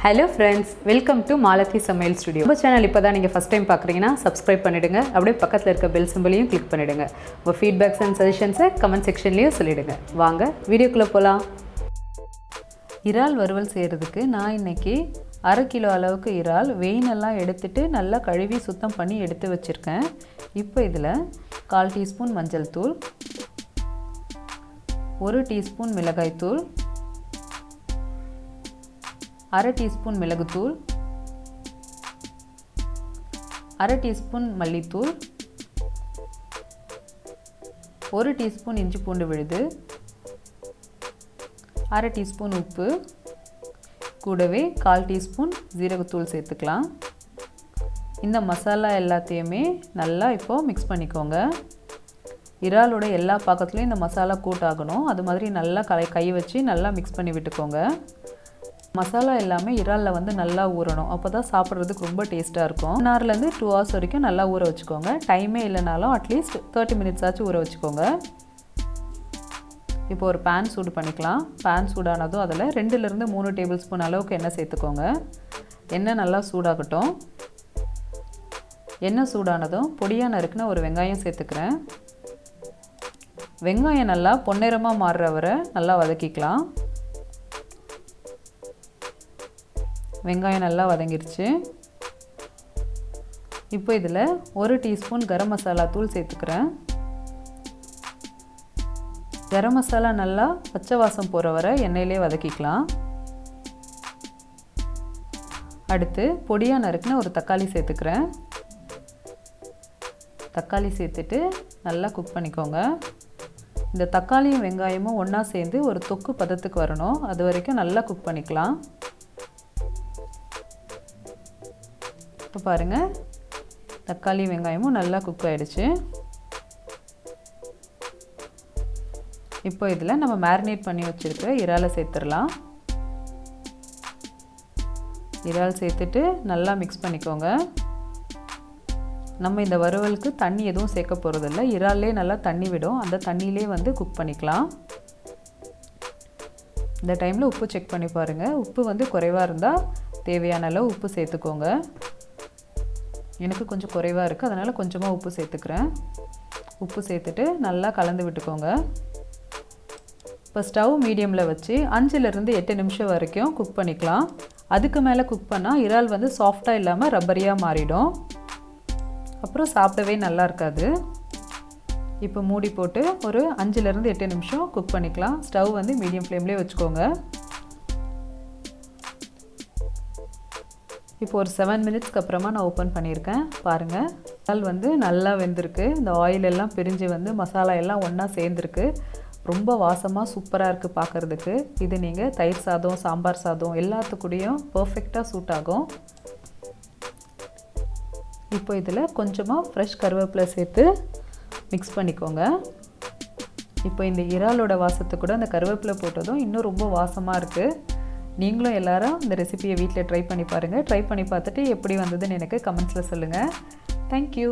Hello friends, welcome to Malathi Samayal Studio. Our channel இப்போதான் நீங்க first time பார்க்கறீங்கன்னா subscribe பண்ணிடுங்க. அப்படியே பக்கத்துல இருக்க bell symbol-ஐயும் click பண்ணிடுங்க. உங்க feedbacks and suggestions-ஐ comment section-லயே சொல்லிடுங்க. வாங்க வீடியோக்குள்ள போலாம். இறால் வறுவல் செய்யிறதுக்கு நான் இன்னைக்கு 1/2 கிலோ அளவுக்கு இறால் வெயின் எல்லாம் எடுத்துட்டு நல்லா கழுவி சுத்தம் பண்ணி எடுத்து வச்சிருக்கேன். இப்போ இதுல 1/4 டீஸ்பூன் மஞ்சள் தூள், 1 டீஸ்பூன் மிளகாய் தூள், 1/2 டீஸ்பூன் மிளகுத்தூள், 1/2 டீஸ்பூன் மல்லித்தூள், 1 டீஸ்பூன் இஞ்சி பூண்டு விழுது, 1/2 டீஸ்பூன் உப்பு, கூடவே 1/4 டீஸ்பூன் ஜீரகத்தூள் சேர்த்துக்கலாம். இந்த மசாலா எல்லாத்தையுமே நல்லா இப்போ மிக்ஸ் பண்ணிக்கோங்க. இறாலோட எல்லா பக்கத்துலயும் இந்த மசாலா கோட் ஆகணும். அது மாதிரி நல்லா கை வச்சு நல்லா மிக்ஸ் பண்ணி விட்டுக்கோங்க. மசாலா எல்லாமே இறால்ல வந்து நல்லா ஊறணும். அப்பதான் சாப்பிடுறதுக்கு ரொம்ப டேஸ்டா இருக்கும். 1 hourல இருந்து 2 hours வரைக்கும் நல்லா ஊற வச்சுக்கோங்க. டைமே இல்லனாலும் அட்லீஸ்ட் 30 minutes ஆச்சு ஊற வச்சுக்கோங்க. இப்போ ஒரு pan சூடு பண்ணிக்கலாம். pan சூடானதும் அதுல 2 ல இருந்து 3 டேபிள்ஸ்பூன் அளவுக்கு எண்ணெய் சேர்த்துக்கோங்க. எண்ணெய் நல்லா சூடாகட்டும். எண்ணெய் சூடானதும் பொடியா நறுக்குன ஒரு வெங்காயம் சேர்த்துக்கிறேன். வெங்காயம் நல்லா பொன்னிறமா மாறுற வரை நல்லா வதக்கிக்கலாம். வெங்காயம் நல்லா வதங்கிருச்சு. இப்போ இதில் 1 டீஸ்பூன் கரம் மசாலா தூள் சேர்த்துக்கிறேன். கரம் மசாலா நல்லா பச்சை வாசம் போகிற வரை எண்ணெயிலே வதக்கிக்கலாம். அடுத்து பொடியாக நறுக்குன ஒரு தக்காளி சேர்த்துக்கிறேன். தக்காளி சேர்த்துட்டு நல்லா குக் பண்ணிக்கோங்க. இந்த தக்காளியும் வெங்காயமும் ஒன்றா சேர்ந்து ஒரு தொக்கு பதத்துக்கு வரணும். அது வரைக்கும் நல்லா குக் பண்ணிக்கலாம். இப்போ பாருங்க, தக்காளி வெங்காயமும் நல்லா குக் ஆயிடுச்சு. இப்போ இதில் நம்ம மேரினேட் பண்ணி வச்சிருக்கிற இறாலை சேர்த்துடலாம். இறால் சேர்த்துட்டு நல்லா மிக்ஸ் பண்ணிக்கோங்க. நம்ம இந்த வறுவலுக்கு தண்ணி எதுவும் சேர்க்க போகிறதில்ல. இறால்லே நல்லா தண்ணி விடும். அந்த தண்ணியிலே வந்து குக் பண்ணிக்கலாம். இந்த டைமில் உப்பு செக் பண்ணி பாருங்கள். உப்பு வந்து குறைவாக இருந்தால் தேவையான அளவு உப்பு சேர்த்துக்கோங்க. எனக்கு கொஞ்சம் குறைவாக இருக்குது, அதனால் கொஞ்சமாக உப்பு சேர்த்துக்கிறேன். உப்பு சேர்த்துட்டு நல்லா கலந்து விட்டுக்கோங்க. இப்போ ஸ்டவ் மீடியமில் வச்சு 5லேருந்து 8 நிமிஷம் வரைக்கும் குக் பண்ணிக்கலாம். அதுக்கு மேலே குக் பண்ணால் இறால் வந்து சாஃப்டாக இல்லாமல் ரப்பரியாக மாறிடும். அப்புறம் சாப்பிடவே நல்லா இருக்காது. இப்போ மூடி போட்டு ஒரு 5லேருந்து 8 நிமிஷம் குக் பண்ணிக்கலாம். ஸ்டவ் வந்து மீடியம் ஃப்ளேம்லேயே வச்சுக்கோங்க. இப்போ ஒரு 7 மினிட்ஸ்க்கு அப்புறமா நான் ஓப்பன் பண்ணியிருக்கேன். பாருங்கள், இறால் வந்து நல்லா வெந்திருக்கு. இந்த ஆயில் எல்லாம் பிரிஞ்சு வந்து மசாலா எல்லாம் ஒன்றா சேர்ந்துருக்கு. ரொம்ப வாசமாக சூப்பராக இருக்குது பார்க்குறதுக்கு. இது நீங்கள் தயிர் சாதம், சாம்பார் சாதம் எல்லாத்துக்கூடையும் பர்ஃபெக்டாக சூட் ஆகும். இப்போ இதில் கொஞ்சமாக ஃப்ரெஷ் கருவேப்பிலை சேர்த்து மிக்ஸ் பண்ணிக்கோங்க. இப்போ இந்த இறாலோட வாசத்தை கூட அந்த கருவேப்பிலை போட்டதும் இன்னும் ரொம்ப வாசமாக இருக்குது. நீங்களும் எல்லாரும் இந்த ரெசிபியை வீட்டில் ட்ரை பண்ணி பாருங்கள். ட்ரை பண்ணி பார்த்துட்டு எப்படி வந்ததுன்னு எனக்கு கமெண்ட்ஸில் சொல்லுங்கள். தேங்க்யூ.